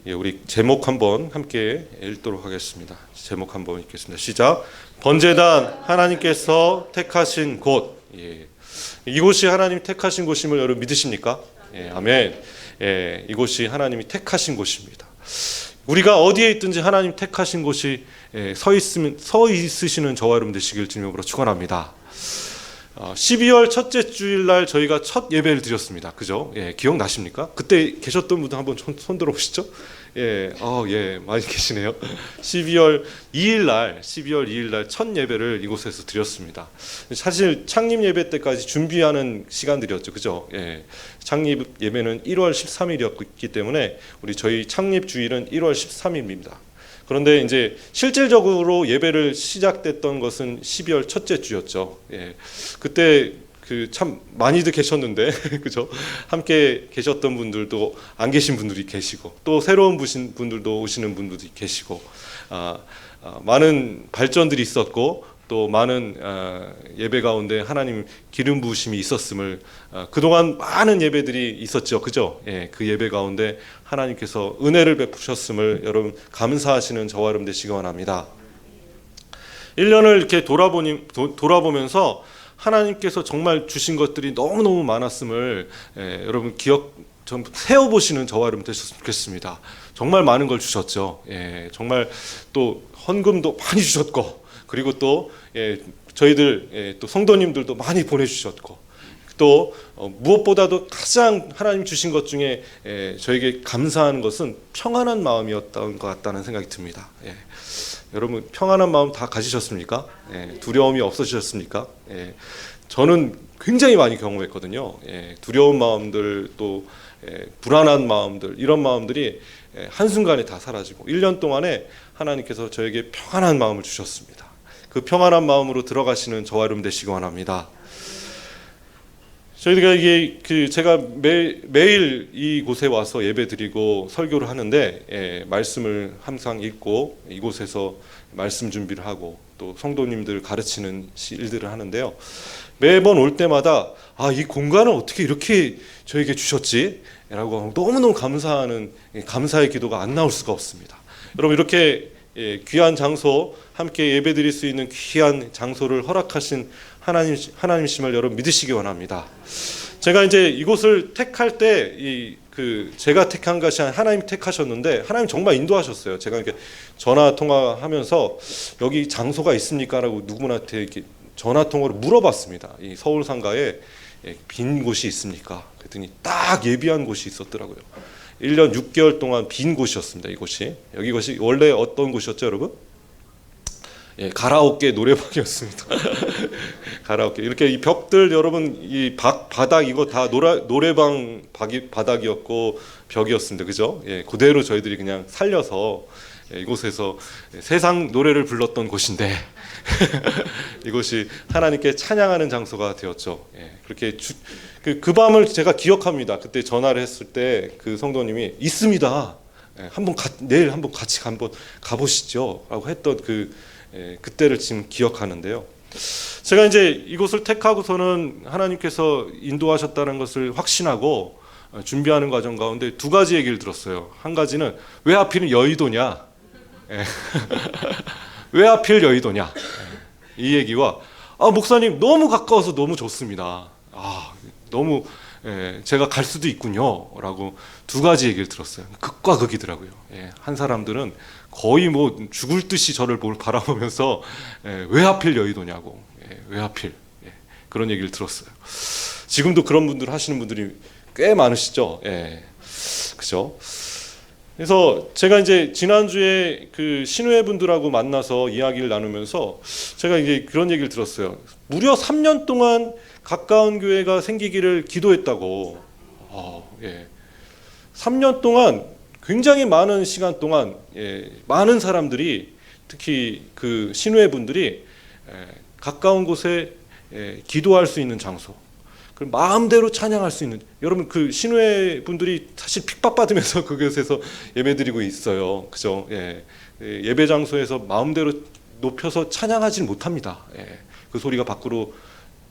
우리 제목 한번 함께 읽도록 하겠습니다. 제목 한번 읽겠습니다. 시작. 번제단 하나님께서 택하신 곳. 이곳이 하나님 택하신 곳임을 여러분 믿으십니까? 아멘. 이곳이 하나님이 택하신 곳입니다. 우리가 어디에 있든지 하나님 택하신 곳이 서 있으시는 저와 여러분 되시길 주님으로 축원합니다. 12월 첫째 주일날 저희가 첫 예배를 드렸습니다. 그죠? 기억나십니까? 그때 계셨던 분들 한번 손 들어보시죠. 많이 계시네요. 12월 2일날 첫 예배를 이곳에서 드렸습니다. 사실 창립 예배 때까지 준비하는 시간들이었죠. 그죠? 창립 예배는 1월 13일이었기 때문에 저희 창립 주일은 1월 13일입니다. 그런데 이제 실질적으로 예배를 시작됐던 것은 12월 첫째 주였죠. 그때 참 많이들 계셨는데 그죠? 함께 계셨던 분들도 안 계신 분들이 계시고 또 새로운 분들도 오시는 분들도 계시고 많은 발전들이 있었고 또 많은 예배 가운데 하나님 기름 부으심이 있었음을 그동안 많은 예배들이 있었죠. 그죠? 그 예배 가운데 하나님께서 은혜를 베푸셨음을 여러분 감사하시는 저와 여러분 되시기 원합니다. 1년을 이렇게 돌아보면서 하나님께서 정말 주신 것들이 너무너무 많았음을 여러분 좀 세어보시는 저와 여러분 되셨으면 좋겠습니다. 정말 많은 걸 주셨죠. 정말 또 헌금도 많이 주셨고 그리고 또 저희들 또 성도님들도 많이 보내주셨고 또 무엇보다도 가장 하나님 주신 것 중에 저에게 감사하는 것은 평안한 마음이었던 것 같다는 생각이 듭니다. 여러분 평안한 마음 다 가지셨습니까? 두려움이 없어지셨습니까? 저는 굉장히 많이 경험했거든요. 두려운 마음들 또 불안한 마음들 이런 마음들이 한순간에 다 사라지고 1년 동안에 하나님께서 저에게 평안한 마음을 주셨습니다. 그 평안한 마음으로 들어가시는 저와 여러분 되시기 원합니다. 저희가 제가 매일 이곳에 와서 예배드리고 설교를 하는데 말씀을 항상 읽고 이곳에서 말씀 준비를 하고 또 성도님들 가르치는 일들을 하는데요. 매번 올 때마다 이 공간을 어떻게 이렇게 저에게 주셨지? 라고 너무너무 감사하는 감사의 기도가 안 나올 수가 없습니다. 여러분 이렇게 귀한 장소 함께 예배드릴 수 있는 귀한 장소를 허락하신 하나님이심을 여러분 믿으시기 원합니다. 제가 이제 이곳을 택할 때 제가 택한 것이 아니라 하나님 택하셨는데 하나님 정말 인도하셨어요. 제가 이렇게 전화 통화하면서 여기 장소가 있습니까라고 누구한테 이렇게 전화 통화로 물어봤습니다. 이 서울 상가에 빈 곳이 있습니까? 그랬더니 딱 예비한 곳이 있었더라고요. 1년 6개월 동안 빈 곳이었습니다. 이곳이 원래 어떤 곳이었죠, 여러분? 가라오케 노래방이었습니다. 가라오케 이렇게 이 벽들 여러분 이 바닥 이거 다 노래방 바닥이었고 벽이었습니다. 그죠? 그대로 저희들이 그냥 살려서 이곳에서 세상 노래를 불렀던 곳인데 이곳이 하나님께 찬양하는 장소가 되었죠. 그렇게 그 밤을 제가 기억합니다. 그때 전화를 했을 때 그 성도님이 있습니다. 내일 한번 같이 한번 가보시죠.라고 했던 그때를 지금 기억하는데요. 제가 이제 이곳을 택하고서는 하나님께서 인도하셨다는 것을 확신하고 준비하는 과정 가운데 두 가지 얘기를 들었어요. 한 가지는 왜 하필은 여의도냐? 왜 하필 여의도냐? 이 얘기와 목사님 너무 가까워서 너무 좋습니다. 너무 제가 갈 수도 있군요 라고 두 가지 얘기를 들었어요. 극과 극이더라고요. 한 사람들은 거의 뭐 죽을 듯이 저를 바라보면서 왜 하필 여의도냐고 왜 하필 그런 얘기를 들었어요. 지금도 그런 분들 하시는 분들이 꽤 많으시죠. 그죠? 그래서 제가 이제 지난주에 그 신우회 분들하고 만나서 이야기를 나누면서 제가 이제 그런 얘기를 들었어요. 무려 3년 동안 가까운 교회가 생기기를 기도했다고. 3년 동안 굉장히 많은 시간 동안 많은 사람들이 특히 그 신우회 분들이 가까운 곳에 기도할 수 있는 장소, 마음대로 찬양할 수 있는 여러분 그 신우회 분들이 사실 핍박받으면서 그곳에서 예배드리고 있어요. 그죠? 예배 장소에서 마음대로 높여서 찬양하지 못합니다. 그 소리가 밖으로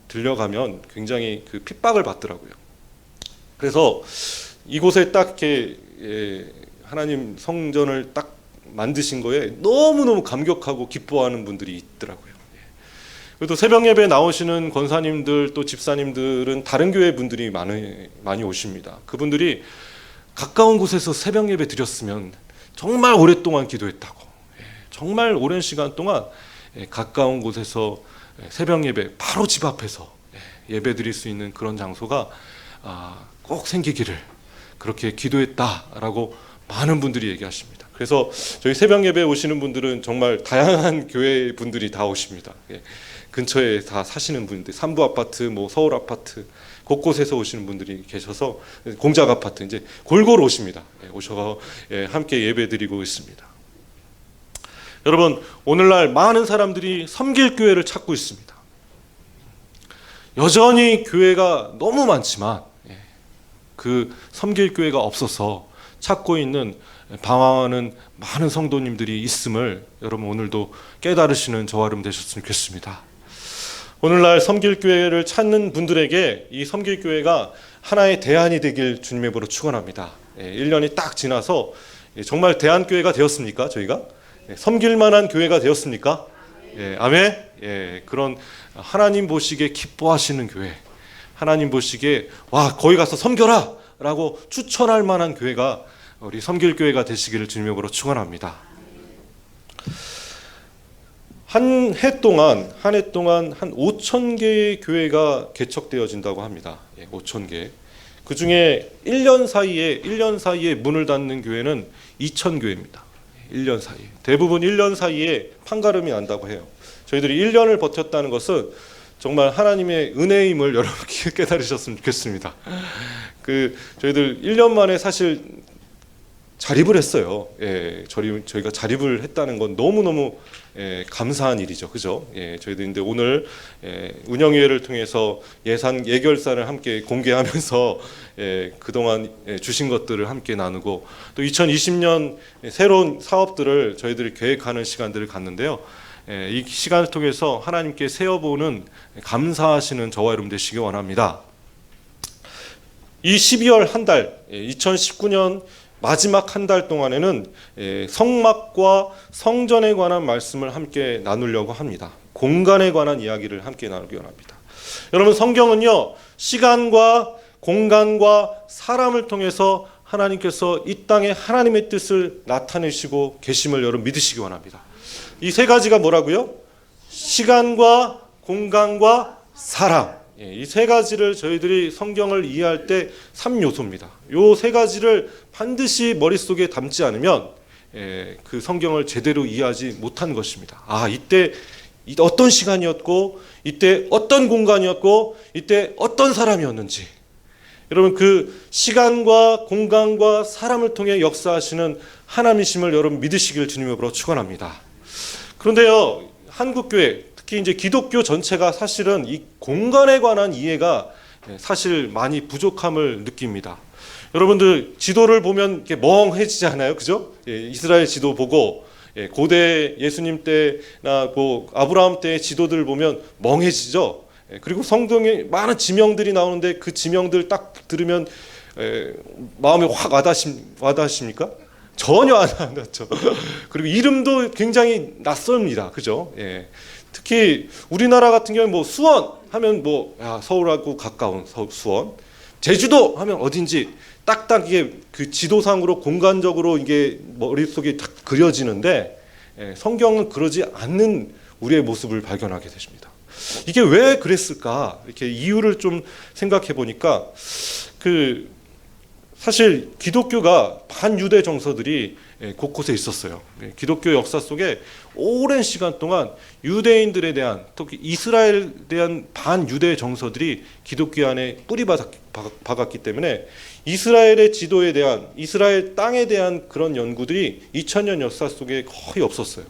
들려가면 굉장히 그 핍박을 받더라고요. 그래서 이곳에 딱 이렇게 하나님 성전을 딱 만드신 거에 너무너무 감격하고 기뻐하는 분들이 있더라고요. 또 새벽 예배 나오시는 권사님들 또 집사님들은 다른 교회 분들이 많이 오십니다. 그분들이 가까운 곳에서 새벽 예배 드렸으면 정말 오랫동안 기도했다고, 정말 오랜 시간 동안 가까운 곳에서 새벽 예배 바로 집 앞에서 예배 드릴 수 있는 그런 장소가 꼭 생기기를 그렇게 기도했다라고 많은 분들이 얘기하십니다. 그래서 저희 새벽 예배 오시는 분들은 정말 다양한 교회 분들이 다 오십니다. 근처에 다 사시는 분들, 삼부 아파트, 뭐 서울 아파트 곳곳에서 오시는 분들이 계셔서 공작 아파트 이제 골고루 오십니다. 오셔서 함께 예배드리고 있습니다. 여러분, 오늘날 많은 사람들이 섬길 교회를 찾고 있습니다. 여전히 교회가 너무 많지만 그 섬길 교회가 없어서 찾고 있는 방황하는 많은 성도님들이 있음을 여러분 오늘도 깨달으시는 저와 여러분 되셨으면 좋겠습니다. 오늘날 섬길교회를 찾는 분들에게 이 섬길교회가 하나의 대안이 되길 주님의 이름으로 축원합니다. 1년이 딱 지나서 정말 대안교회가 되었습니까? 저희가? 섬길 만한 교회가 되었습니까? 아멘? 그런 하나님 보시기에 기뻐하시는 교회, 하나님 보시기에 와 거기 가서 섬겨라 라고 추천할 만한 교회가 우리 섬길교회가 되시기를 주님의 이름으로 축원합니다. 한 해 동안 한 5,000개의 교회가 개척되어진다고 합니다. 5,000개. 그 중에 1년 사이에 문을 닫는 교회는 2,000교회입니다. 1년 사이에. 대부분 1년 사이에 판가름이 난다고 해요. 저희들이 1년을 버텼다는 것은 정말 하나님의 은혜임을 여러분께 깨달으셨으면 좋겠습니다. 저희들 1년 만에 사실 자립을 했어요. 저희가 자립을 했다는 건 너무너무 감사한 일이죠. 그죠? 저희들 근데 오늘 운영위회를 통해서 예산 예결산을 함께 공개하면서 그동안 주신 것들을 함께 나누고 또 2020년 새로운 사업들을 저희들이 계획하는 시간들을 갖는데요. 이 시간을 통해서 하나님께 세어보는 감사하시는 저와 여러분 되시기 원합니다. 이 12월 한 달, 2019년 마지막 한 달 동안에는 성막과 성전에 관한 말씀을 함께 나누려고 합니다. 공간에 관한 이야기를 함께 나누기 원합니다. 여러분, 성경은요, 시간과 공간과 사람을 통해서 하나님께서 이 땅에 하나님의 뜻을 나타내시고 계심을 여러분 믿으시기 원합니다. 이 세 가지가 뭐라고요? 시간과 공간과 사람. 이 세 가지를 저희들이 성경을 이해할 때 3요소입니다. 이 세 가지를 반드시 머릿속에 담지 않으면 그 성경을 제대로 이해하지 못한 것입니다. 이때 어떤 시간이었고 이때 어떤 공간이었고 이때 어떤 사람이었는지, 여러분 그 시간과 공간과 사람을 통해 역사하시는 하나님이심을 여러분 믿으시길 주님으로 축원합니다. 그런데요, 한국교회 특히 이제 기독교 전체가 사실은 이 공간에 관한 이해가 사실 많이 부족함을 느낍니다. 여러분들 지도를 보면 이렇게 멍해지지 않아요, 그죠? 이스라엘 지도 보고 고대 예수님 때나 뭐 아브라함 때의 지도들 보면 멍해지죠. 그리고 성경에 많은 지명들이 나오는데 그 지명들 딱 들으면 마음에 확 와닿습니까? 전혀 안 와닿죠. 그리고 이름도 굉장히 낯섭니다, 그죠? 특히 우리나라 같은 경우는 뭐 수원 하면 서울하고 가까운 수원, 제주도 하면 어딘지 딱딱 이게 그 지도상으로 공간적으로 이게 머릿속에 딱 그려지는데 성경은 그러지 않는 우리의 모습을 발견하게 되십니다. 이게 왜 그랬을까? 이렇게 이유를 좀 생각해 보니까 사실 기독교가 반유대 정서들이 곳곳에 있었어요. 기독교 역사 속에 오랜 시간 동안 유대인들에 대한, 특히 이스라엘에 대한 반유대 정서들이 기독교 안에 뿌리 박았기 때문에 이스라엘의 지도에 대한, 이스라엘 땅에 대한 그런 연구들이 2000년 역사 속에 거의 없었어요.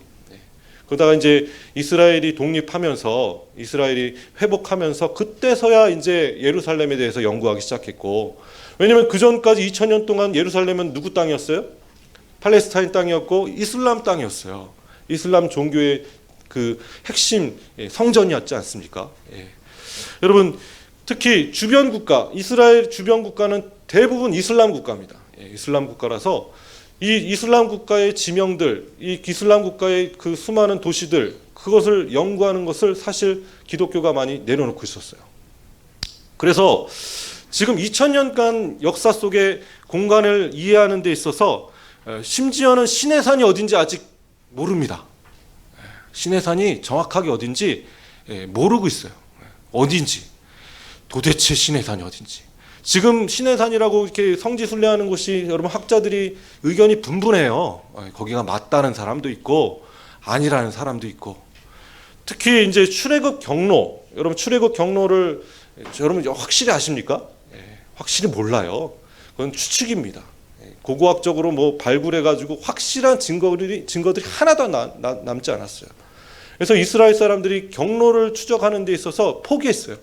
그러다가 이제 이스라엘이 독립하면서, 이스라엘이 회복하면서 그때서야 이제 예루살렘에 대해서 연구하기 시작했고, 왜냐면 그 전까지 2000년 동안 예루살렘은 누구 땅이었어요? 팔레스타인 땅이었고 이슬람 땅이었어요. 이슬람 종교의 그 핵심 성전이었지 않습니까? 여러분, 특히 주변 국가, 이스라엘 주변 국가는 대부분 이슬람 국가입니다. 이슬람 국가라서 이 이슬람 국가의 지명들, 이 이슬람 국가의 그 수많은 도시들, 그것을 연구하는 것을 사실 기독교가 많이 내려놓고 있었어요. 그래서 지금 2000년간 역사 속의 공간을 이해하는 데 있어서 심지어는 시내산이 어딘지 아직 모릅니다. 시내산이 정확하게 어딘지 모르고 있어요. 어딘지, 도대체 시내산이 어딘지. 지금 시내산이라고 이렇게 성지순례하는 곳이 여러분 학자들이 의견이 분분해요. 거기가 맞다는 사람도 있고 아니라는 사람도 있고. 특히 이제 출애굽 경로, 여러분 출애굽 경로를 여러분 확실히 아십니까? 확실히 몰라요. 그건 추측입니다. 고고학적으로 뭐 발굴해가지고 확실한 증거들이 하나도 남지 않았어요. 그래서 이스라엘 사람들이 경로를 추적하는 데 있어서 포기했어요.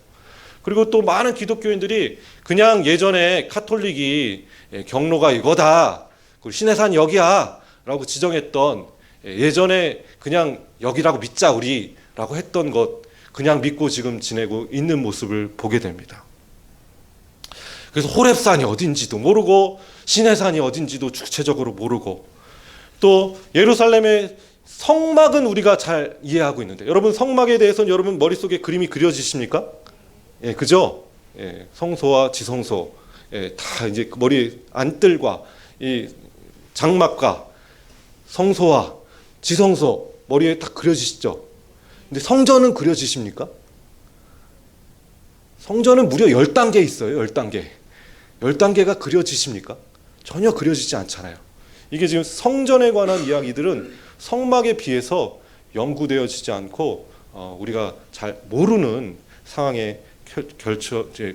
그리고 또 많은 기독교인들이 그냥 예전에 카톨릭이 경로가 이거다, 시내산 여기야 라고 지정했던, 예전에 그냥 여기라고 믿자 우리라고 했던 것 그냥 믿고 지금 지내고 있는 모습을 보게 됩니다. 그래서 호렙산이 어딘지도 모르고 시내산이 어딘지도 구체적으로 모르고, 또 예루살렘의 성막은 우리가 잘 이해하고 있는데, 여러분 성막에 대해서는 여러분 머릿속에 그림이 그려지십니까? 예, 그죠? 예, 성소와 지성소, 다 이제 머리 안뜰과 이 장막과 성소와 지성소 머리에 딱 그려지시죠? 근데 성전은 그려지십니까? 성전은 무려 10단계 있어요. 10단계. 10단계가 그려지십니까? 전혀 그려지지 않잖아요. 이게 지금 성전에 관한 이야기들은 성막에 비해서 연구되어지지 않고 우리가 잘 모르는 상황에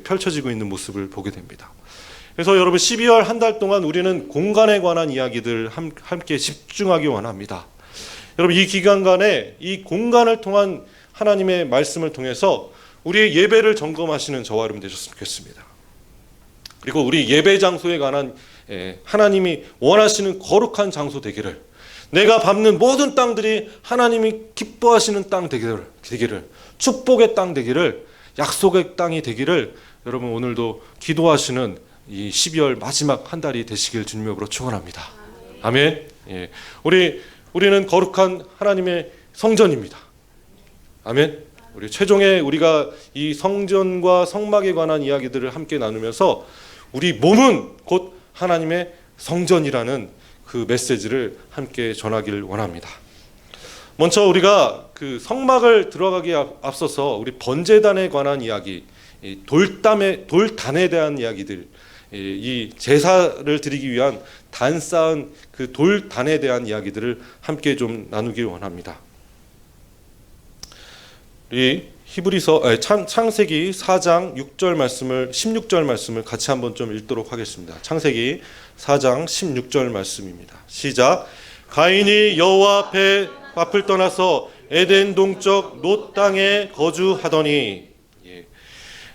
펼쳐지고 있는 모습을 보게 됩니다. 그래서 여러분 12월 한 달 동안 우리는 공간에 관한 이야기들 함께 집중하기 원합니다. 여러분 이 기간간에 이 공간을 통한 하나님의 말씀을 통해서 우리의 예배를 점검하시는 저와 여러분 되셨으면 좋겠습니다. 그리고 우리 예배 장소에 관한 하나님이 원하시는 거룩한 장소 되기를, 내가 밟는 모든 땅들이 하나님이 기뻐하시는 땅 되기를, 축복의 땅 되기를, 약속의 땅이 되기를 여러분 오늘도 기도하시는 이 12월 마지막 한 달이 되시길 주님으로 축원합니다. 아멘. 예. 우리는 거룩한 하나님의 성전입니다. 아멘. 우리 최종에 우리가 이 성전과 성막에 관한 이야기들을 함께 나누면서 우리 몸은 곧 하나님의 성전이라는 그 메시지를 함께 전하길 원합니다. 먼저 우리가 그 성막을 들어가기에 앞서서 우리 번제단에 관한 이야기, 돌단에 대한 이야기들, 이 제사를 드리기 위한 단 쌓은 그 돌단에 대한 이야기들을 함께 좀 나누길 원합니다. 우리 창세기 4장 6절 말씀을 16절 말씀을 같이 한번 좀 읽도록 하겠습니다. 창세기 4장 16절 말씀입니다. 시작. 가인이 여호와 앞에 앞을 떠나서 에덴 동쪽 놋 땅에 거주하더니,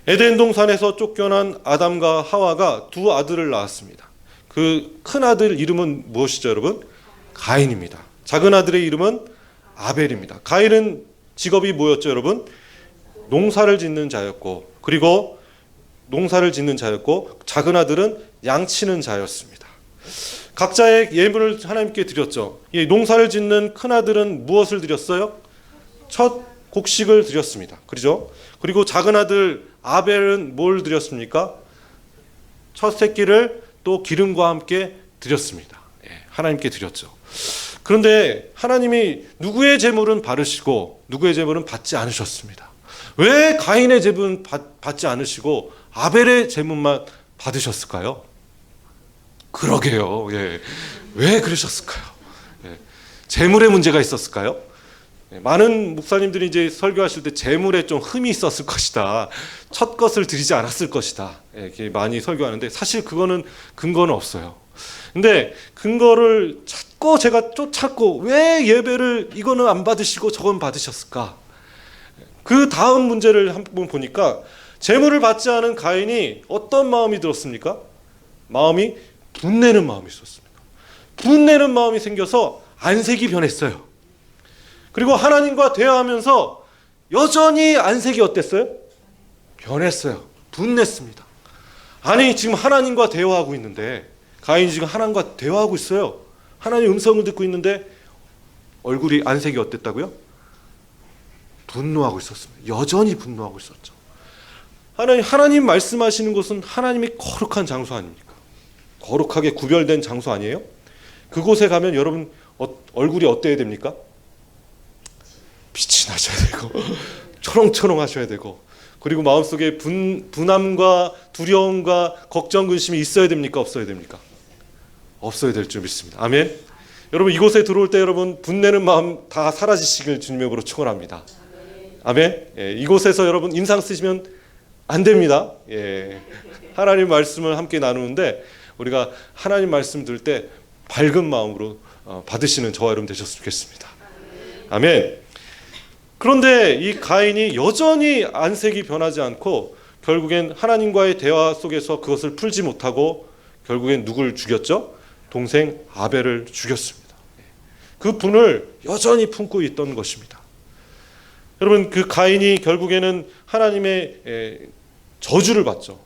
에덴 동산에서 쫓겨난 아담과 하와가 두 아들을 낳았습니다. 그 큰 아들 이름은 무엇이죠, 여러분? 가인입니다. 작은 아들의 이름은 아벨입니다. 가인은 직업이 뭐였죠, 여러분? 농사를 짓는 자였고, 그리고 작은 아들은 양치는 자였습니다. 각자의 예물을 하나님께 드렸죠. 이 농사를 짓는 큰 아들은 무엇을 드렸어요? 첫 곡식을 드렸습니다. 그렇죠? 그리고 작은 아들 아벨은 뭘 드렸습니까? 첫 새끼를 또 기름과 함께 드렸습니다. 하나님께 드렸죠. 그런데 하나님이 누구의 제물은 받으시고 누구의 제물은 받지 않으셨습니다. 왜 가인의 제물은 받지 않으시고 아벨의 제물만 받으셨을까요? 그러게요. 왜 그러셨을까요? 제물에 문제가 있었을까요? 많은 목사님들이 이제 설교하실 때 제물에 좀 흠이 있었을 것이다, 첫 것을 드리지 않았을 것이다, 이렇게 많이 설교하는데 사실 그거는 근거는 없어요. 근데 근거를 제가 쫓았고 왜 예배를 이거는 안 받으시고 저건 받으셨을까? 그 다음 문제를 한번 보니까 제물을 받지 않은 가인이 어떤 마음이 들었습니까? 마음이 분내는 마음이 있었습니다. 분내는 마음이 생겨서 안색이 변했어요. 그리고 하나님과 대화하면서 여전히 안색이 어땠어요? 변했어요. 분냈습니다. 아니 지금 하나님과 대화하고 있는데, 가인이 지금 하나님과 대화하고 있어요. 하나님의 음성을 듣고 있는데 얼굴이 안색이 어땠다고요? 분노하고 있었습니다. 여전히 분노하고 있었죠. 하나님 말씀하시는 곳은 하나님이 거룩한 장소 아닙니까? 거룩하게 구별된 장소 아니에요? 그곳에 가면 여러분 얼굴이 어때야 됩니까? 빛이 나셔야 되고 초롱초롱 하셔야 되고, 그리고 마음속에 분함과 두려움과 걱정 근심이 있어야 됩니까? 없어야 됩니까? 없어야 될 줄 믿습니다. 아멘. 여러분 이곳에 들어올 때 여러분 분내는 마음 다 사라지시길 주님의 이름으로 축원합니다. 아멘. 예, 이곳에서 여러분 인상 쓰시면 안 됩니다. 예, 하나님 말씀을 함께 나누는데 우리가 하나님 말씀 들을 때 밝은 마음으로 받으시는 저와 여러분 되셨으면 좋겠습니다. 아멘. 그런데 이 가인이 여전히 안색이 변하지 않고 결국엔 하나님과의 대화 속에서 그것을 풀지 못하고 결국엔 누굴 죽였죠? 동생 아벨을 죽였습니다. 그 분을 여전히 품고 있던 것입니다. 여러분 그 가인이 결국에는 하나님의 저주를 받죠.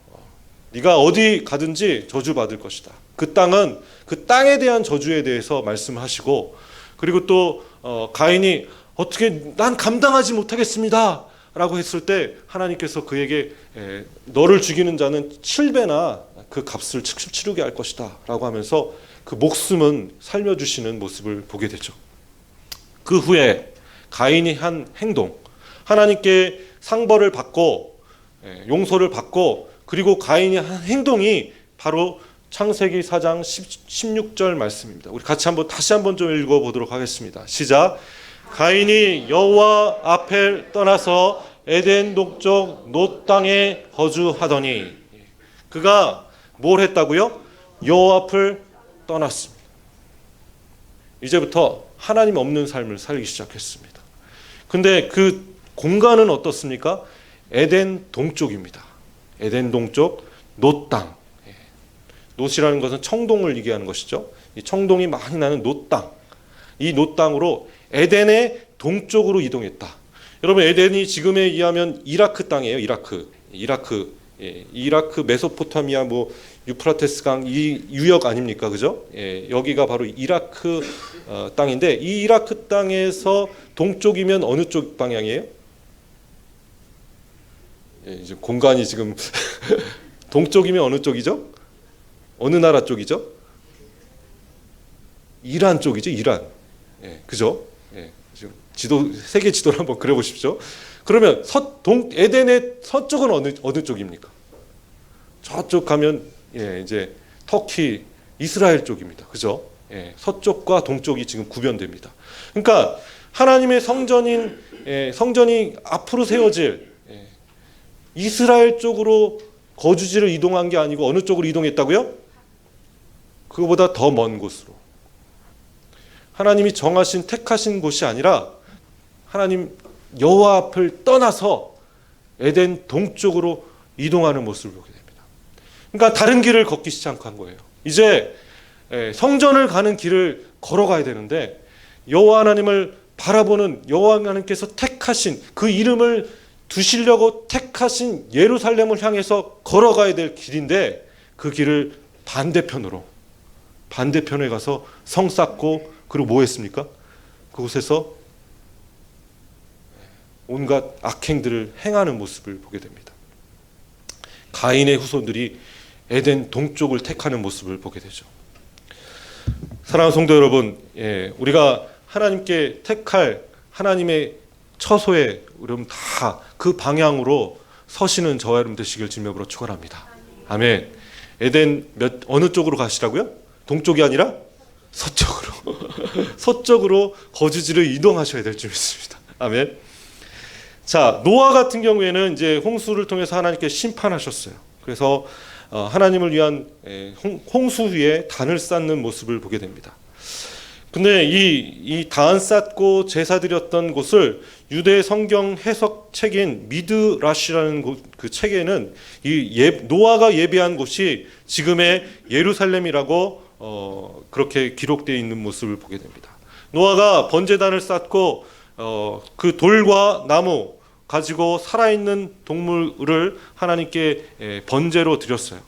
네가 어디 가든지 저주받을 것이다. 그 땅은 그 땅에 대한 저주에 대해서 말씀하시고, 그리고 또 가인이 어떻게 난 감당하지 못하겠습니다 라고 했을 때 하나님께서 그에게 너를 죽이는 자는 7배나 그 값을 치르게 할 것이다 라고 하면서 그 목숨은 살려주시는 모습을 보게 되죠. 그 후에 가인이 한 행동, 하나님께 상벌을 받고 용서를 받고, 그리고 가인이 한 행동이 바로 창세기 4장 16절 말씀입니다. 우리 같이 다시 한번 좀 읽어보도록 하겠습니다. 시작. 가인이 여호와 앞을 떠나서 에덴 동쪽 놋 땅에 거주하더니, 그가 뭘 했다고요? 여호와 앞을 떠났습니다. 이제부터 하나님 없는 삶을 살기 시작했습니다. 근데 그 공간은 어떻습니까? 에덴 동쪽입니다. 에덴 동쪽 놋 땅. 놋이라는 것은 청동을 얘기하는 것이죠. 이 청동이 많이 나는 놋 땅. 이 놋 땅으로 에덴의 동쪽으로 이동했다. 여러분 에덴이 지금에 의하면 이라크 땅이에요. 이라크 메소포타미아 유프라테스 강 이 유역 아닙니까? 그죠? 여기가 바로 이라크 땅인데, 이 이라크 땅에서 동쪽이면 어느 쪽 방향이에요? 이제 공간이 지금 동쪽이면 어느 쪽이죠? 어느 나라 쪽이죠? 이란 쪽이죠. 이란. 그죠? 지금 세계 지도를 한번 그려보십시오. 그러면 에덴의 서쪽은 어느 쪽입니까? 저쪽 가면 이제 터키, 이스라엘 쪽입니다. 그죠? 서쪽과 동쪽이 지금 구별됩니다. 그러니까 하나님의 성전이 앞으로 세워질 이스라엘 쪽으로 거주지를 이동한 게 아니고 어느 쪽으로 이동했다고요? 그거보다 더 먼 곳으로. 하나님이 정하신 택하신 곳이 아니라 하나님 여호와 앞을 떠나서 에덴 동쪽으로 이동하는 모습을 보게 됩니다. 그러니까 다른 길을 걷기 시작한 거예요. 이제 성전을 가는 길을 걸어가야 되는데, 여호와 하나님을 바라보는 여호와 하나님께서 택하신 그 이름을 두시려고 택하신 예루살렘을 향해서 걸어가야 될 길인데, 그 길을 반대편에 가서 성 쌓고, 그리고 뭐 했습니까? 그곳에서 온갖 악행들을 행하는 모습을 보게 됩니다. 가인의 후손들이 에덴 동쪽을 택하는 모습을 보게 되죠. 사랑하는 성도 여러분, 우리가 하나님께 택할 하나님의 처소에 여러분 다 그 방향으로 서시는 저와 여러분 되시길 주님으로 축원합니다. 아멘. 에덴 어느 쪽으로 가시라고요? 동쪽이 아니라 서쪽으로. 서쪽으로 거주지를 이동하셔야 될 줄 믿습니다. 아멘. 자, 노아 같은 경우에는 이제 홍수를 통해서 하나님께 심판하셨어요. 그래서 하나님을 위한 홍수 위에 단을 쌓는 모습을 보게 됩니다. 근데 이 단 쌓고 제사 드렸던 곳을 유대 성경 해석 책인 미드라시라는 그 책에는 노아가 예배한 곳이 지금의 예루살렘이라고 그렇게 기록되어 있는 모습을 보게 됩니다. 노아가 번제단을 쌓고 그 돌과 나무 가지고 살아있는 동물을 하나님께 번제로 드렸어요.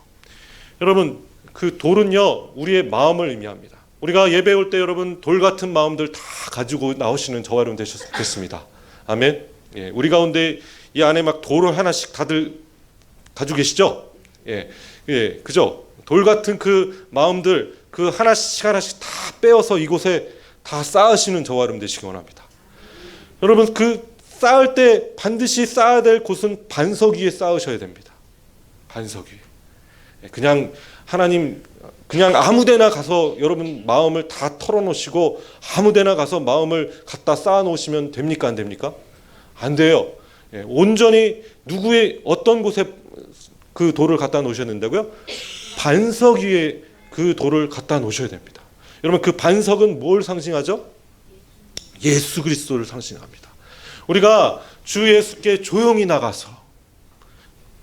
여러분 그 돌은요 우리의 마음을 의미합니다. 우리가 예배 올 때 여러분 돌 같은 마음들 다 가지고 나오시는 저와 여러분 되셨겠습니다. 아멘. 예, 우리 가운데 이 안에 막 돌을 하나씩 다들 가지고 계시죠? 예, 예, 그죠? 돌 같은 그 마음들 그 하나씩 하나씩 다 빼어서 이곳에 다 쌓으시는 저와 여러분 되시기 원합니다. 여러분 그 쌓을 때 반드시 쌓아야 될 곳은 반석 위에 쌓으셔야 됩니다. 반석 위에. 그냥 하나님 그냥 아무데나 가서 여러분 마음을 다 털어놓으시고 아무데나 가서 마음을 갖다 쌓아놓으시면 됩니까? 안 됩니까? 안 돼요. 온전히 누구의 어떤 곳에 그 돌을 갖다 놓으셔야 된다고요? 반석 위에 그 돌을 갖다 놓으셔야 됩니다. 여러분 그 반석은 뭘 상징하죠? 예수 그리스도를 상징합니다. 우리가 주 예수께 조용히 나가서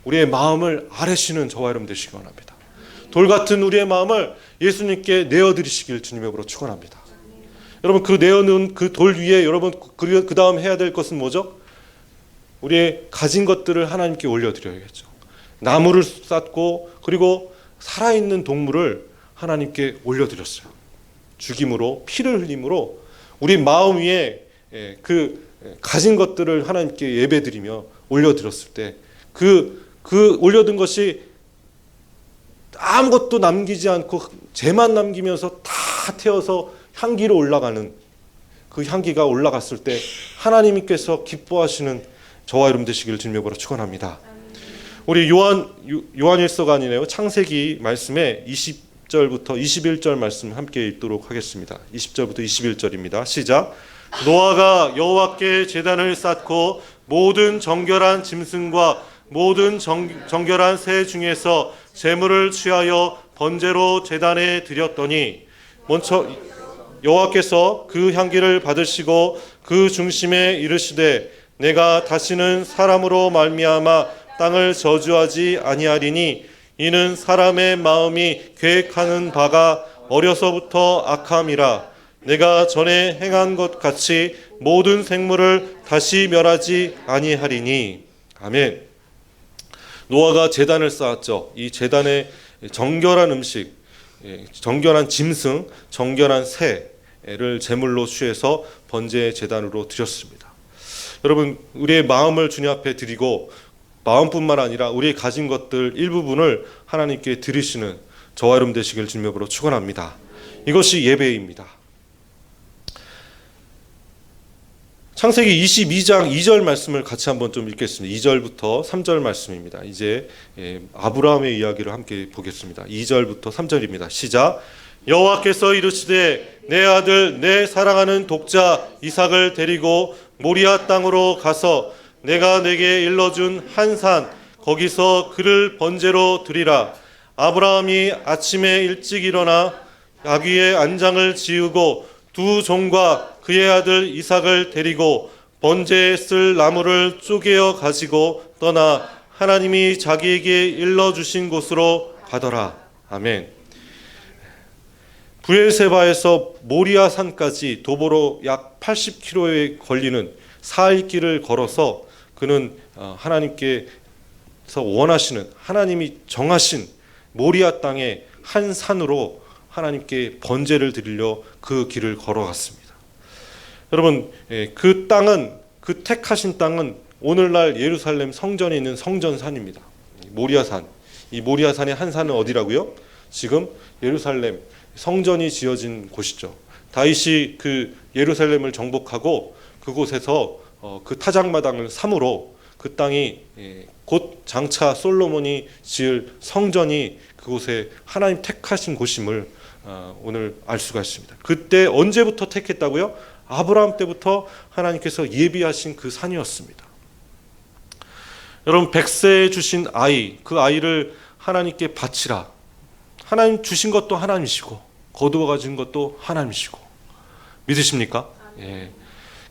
우리의 마음을 아뢰시는 저와 여러분 되시기 원합니다. 돌 같은 우리의 마음을 예수님께 내어드리시길 주님의 이름으로 축원합니다. 여러분 그 내어놓은 그 돌 위에 여러분 그 다음 해야 될 것은 뭐죠? 우리의 가진 것들을 하나님께 올려드려야겠죠. 나무를 쌓고 그리고 살아있는 동물을 하나님께 올려드렸어요. 죽임으로 피를 흘림으로 우리 마음 위에 그 가진 것들을 하나님께 예배드리며 올려드렸을 때 그 올려둔 것이 아무것도 남기지 않고 재만 남기면서 다 태워서 향기로 올라가는 그 향기가 올라갔을 때 하나님께서 기뻐하시는 저와 여러분 되시기를 주님으로 축원합니다. 우리 요한일서가 아니네요. 창세기 말씀에 20절부터 21절 말씀 함께 읽도록 하겠습니다. 20절부터 21절입니다. 시작. 노아가 여호와께 제단을 쌓고 모든 정결한 짐승과 모든 정결한 새 중에서 제물을 취하여 번제로 제단에 드렸더니 먼저 여호와께서 그 향기를 받으시고 그 중심에 이르시되 내가 다시는 사람으로 말미암아 땅을 저주하지 아니하리니 이는 사람의 마음이 계획하는 바가 어려서부터 악함이라. 내가 전에 행한 것 같이 모든 생물을 다시 멸하지 아니하리니. 아멘. 노아가 제단을 쌓았죠. 이 제단에 정결한 음식, 정결한 짐승, 정결한 새를 제물로 취해서 번제 제단으로 드렸습니다. 여러분 우리의 마음을 주님 앞에 드리고 마음뿐만 아니라 우리의 가진 것들 일부분을 하나님께 드리시는 저와 여러분 되시길 주님으로 축원합니다. 이것이 예배입니다. 창세기 22장 2절 말씀을 같이 한번 좀 읽겠습니다. 2절부터 3절 말씀입니다. 이제 아브라함의 이야기를 함께 보겠습니다. 2절부터 3절입니다. 시작. 여호와께서 이르시되 내 아들 내 사랑하는 독자 이삭을 데리고 모리아 땅으로 가서 내가 내게 일러준 한 산 거기서 그를 번제로 드리라. 아브라함이 아침에 일찍 일어나 아귀의 안장을 지우고 두 종과 그의 아들 이삭을 데리고 번제에 쓸 나무를 쪼개어 가지고 떠나 하나님이 자기에게 일러주신 곳으로 가더라. 아멘. 브엘세바에서 모리아 산까지 도보로 약 80km에 걸리는 사흘길을 걸어서 그는 하나님께서 원하시는 하나님이 정하신 모리아 땅의 한 산으로 하나님께 번제를 드리려 그 길을 걸어갔습니다. 여러분 그 땅은 그 택하신 땅은 오늘날 예루살렘 성전에 있는 성전산입니다. 모리아산. 이 모리아산의 한 산은 어디라고요? 지금 예루살렘 성전이 지어진 곳이죠. 다윗이 그 예루살렘을 정복하고 그곳에서 그 타작마당을 삼으로 그 땅이 곧 장차 솔로몬이 지을 성전이 그곳에 하나님 택하신 곳임을 오늘 알 수가 있습니다. 그때 언제부터 택했다고요? 아브라함 때부터 하나님께서 예비하신 그 산이었습니다. 여러분 100세에 주신 아이, 그 아이를 하나님께 바치라. 하나님 주신 것도 하나님이시고 거두어 가진 것도 하나님이시고 믿으십니까? 예.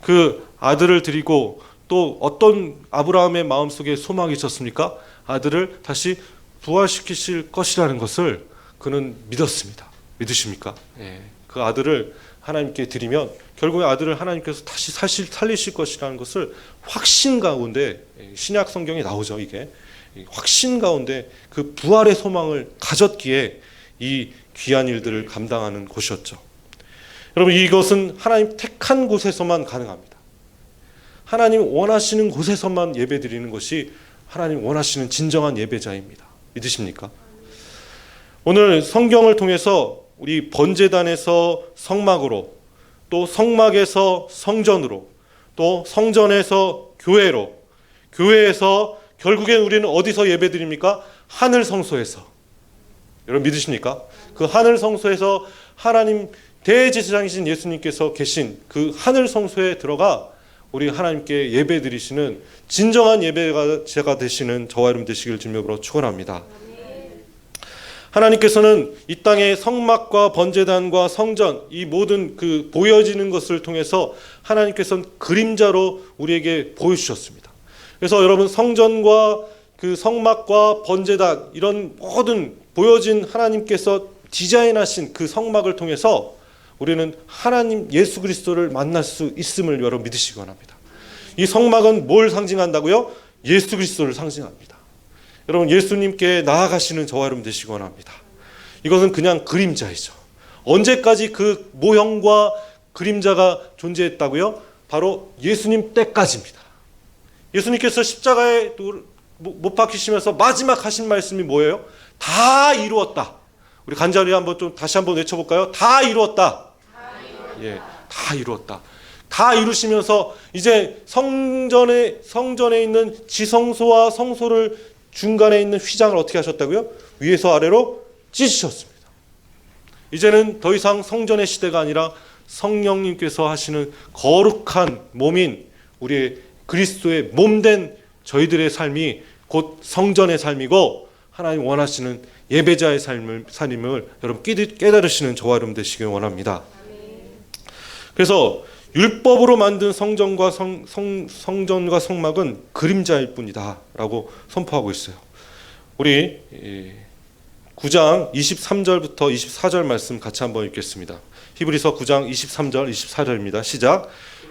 그 아들을 드리고 또 어떤 아브라함의 마음속에 소망이 있었습니까? 아들을 다시 부활시키실 것이라는 것을 그는 믿었습니다. 믿으십니까? 예. 그 아들을 하나님께 드리면 결국에 아들을 하나님께서 다시 살리실 것이라는 것을 확신 가운데 신약 성경에 나오죠. 이게 확신 가운데 그 부활의 소망을 가졌기에 이 귀한 일들을 감당하는 곳이었죠. 여러분, 이것은 하나님 택한 곳에서만 가능합니다. 하나님 원하시는 곳에서만 예배드리는 것이 하나님 원하시는 진정한 예배자입니다. 믿으십니까? 오늘 성경을 통해서 우리 번제단에서 성막으로, 또 성막에서 성전으로, 또 성전에서 교회로, 교회에서 결국엔 우리는 어디서 예배드립니까? 하늘 성소에서. 여러분 믿으십니까? 그 하늘 성소에서 하나님 대제사장이신 예수님께서 계신 그 하늘 성소에 들어가 우리 하나님께 예배 드리시는 진정한 예배자가 되시는 저와 여러분 되시길 주님으로 축원합니다. 하나님께서는 이 땅의 성막과 번제단과 성전, 이 모든 그 보여지는 것을 통해서 하나님께서는 그림자로 우리에게 보여주셨습니다. 그래서 여러분, 성전과 그 성막과 번제단, 이런 모든 보여진 하나님께서 디자인하신 그 성막을 통해서 우리는 하나님 예수 그리스도를 만날 수 있음을 여러분 믿으시기 원합니다. 이 성막은 뭘 상징한다고요? 예수 그리스도를 상징합니다. 여러분, 예수님께 나아가시는 저와 여러분 되시기 원합니다. 이것은 그냥 그림자이죠. 언제까지 그 모형과 그림자가 존재했다고요? 바로 예수님 때까지입니다. 예수님께서 십자가에 못 박히시면서 마지막 하신 말씀이 뭐예요? 다 이루었다. 우리 간절히 한번 좀 다시 한번 외쳐볼까요? 다 이루었다. 예, 다 이루었다. 다 이루시면서 이제 성전에 있는 지성소와 성소를 중간에 있는 휘장을 어떻게 하셨다고요? 위에서 아래로 찢으셨습니다. 이제는 더 이상 성전의 시대가 아니라 성령님께서 하시는 거룩한 몸인 우리의 그리스도의 몸된 저희들의 삶이 곧 성전의 삶이고 하나님 원하시는 예배자의 삶임을 여러분 깨달으시는 저와 여러분 되시길 원합니다. 그래서 율법으로 만든 성전과 성전과 성막은 그림자일 뿐이다 라고 선포하고 있어요. 우리 9장 23절부터 24절 말씀 같이 한번 읽겠습니다. 히브리서 9장 23절 24절입니다. 시작.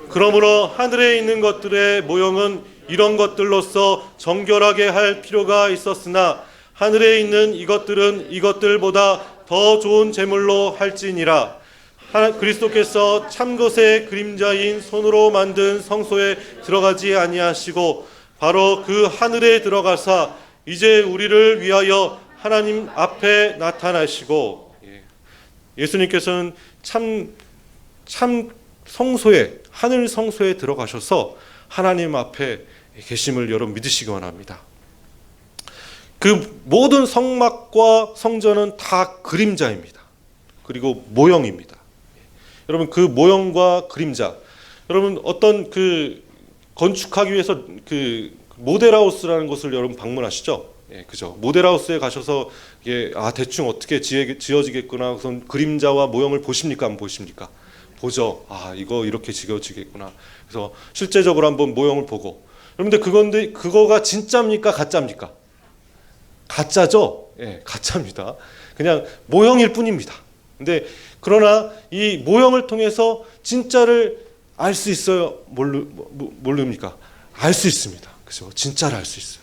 그러므로 하늘에 있는 것들의 모형은 이런 것들로서 정결하게 할 필요가 있었으나 하늘에 있는 이것들은 이것들보다 더 좋은 제물로 할지니라. 그리스도께서 참것의 그림자인 손으로 만든 성소에 들어가지 아니하시고 바로 그 하늘에 들어가사 이제 우리를 위하여 하나님 앞에 나타나시고, 예수님께서는 참 성소에, 하늘 성소에 들어가셔서 하나님 앞에 계심을 여러분 믿으시기 원합니다. 그 모든 성막과 성전은 다 그림자입니다. 그리고 모형입니다. 여러분, 그 모형과 그림자, 여러분 어떤 그 건축하기 위해서 그 모델하우스라는 곳을 여러분 방문하시죠? 예, 그죠? 모델하우스에 가셔서 이게 대충 어떻게 지어지겠구나. 우선 그림자와 모형을 보십니까? 안 보십니까? 보죠. 이거 이렇게 지어지겠구나. 그래서 실제적으로 한번 모형을 보고. 여러분들 그거가 진짜입니까? 가짜입니까? 가짜죠? 예, 가짜입니다. 그냥 모형일 뿐입니다. 근데 그러나 이 모형을 통해서 진짜를 알 수 있어요? 모릅니까? 알 수 있습니다. 그죠? 진짜를 알 수 있어요.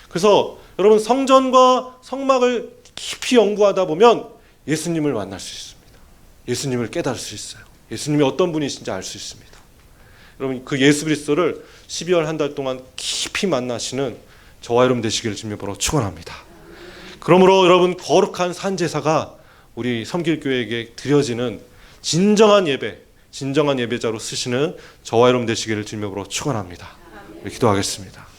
그래서 여러분, 성전과 성막을 깊이 연구하다 보면 예수님을 만날 수 있습니다. 예수님을 깨달을 수 있어요. 예수님이 어떤 분이신지 알 수 있습니다. 여러분, 그 예수 그리스도를 12월 한 달 동안 깊이 만나시는 저와 여러분 되시기를 주님으로 축원합니다. 그러므로 여러분, 거룩한 산제사가 우리 섬길교회에게 드려지는 진정한 예배, 진정한 예배자로 쓰시는 저와 여러분 되시기를 주님으로 축원합니다. 기도하겠습니다.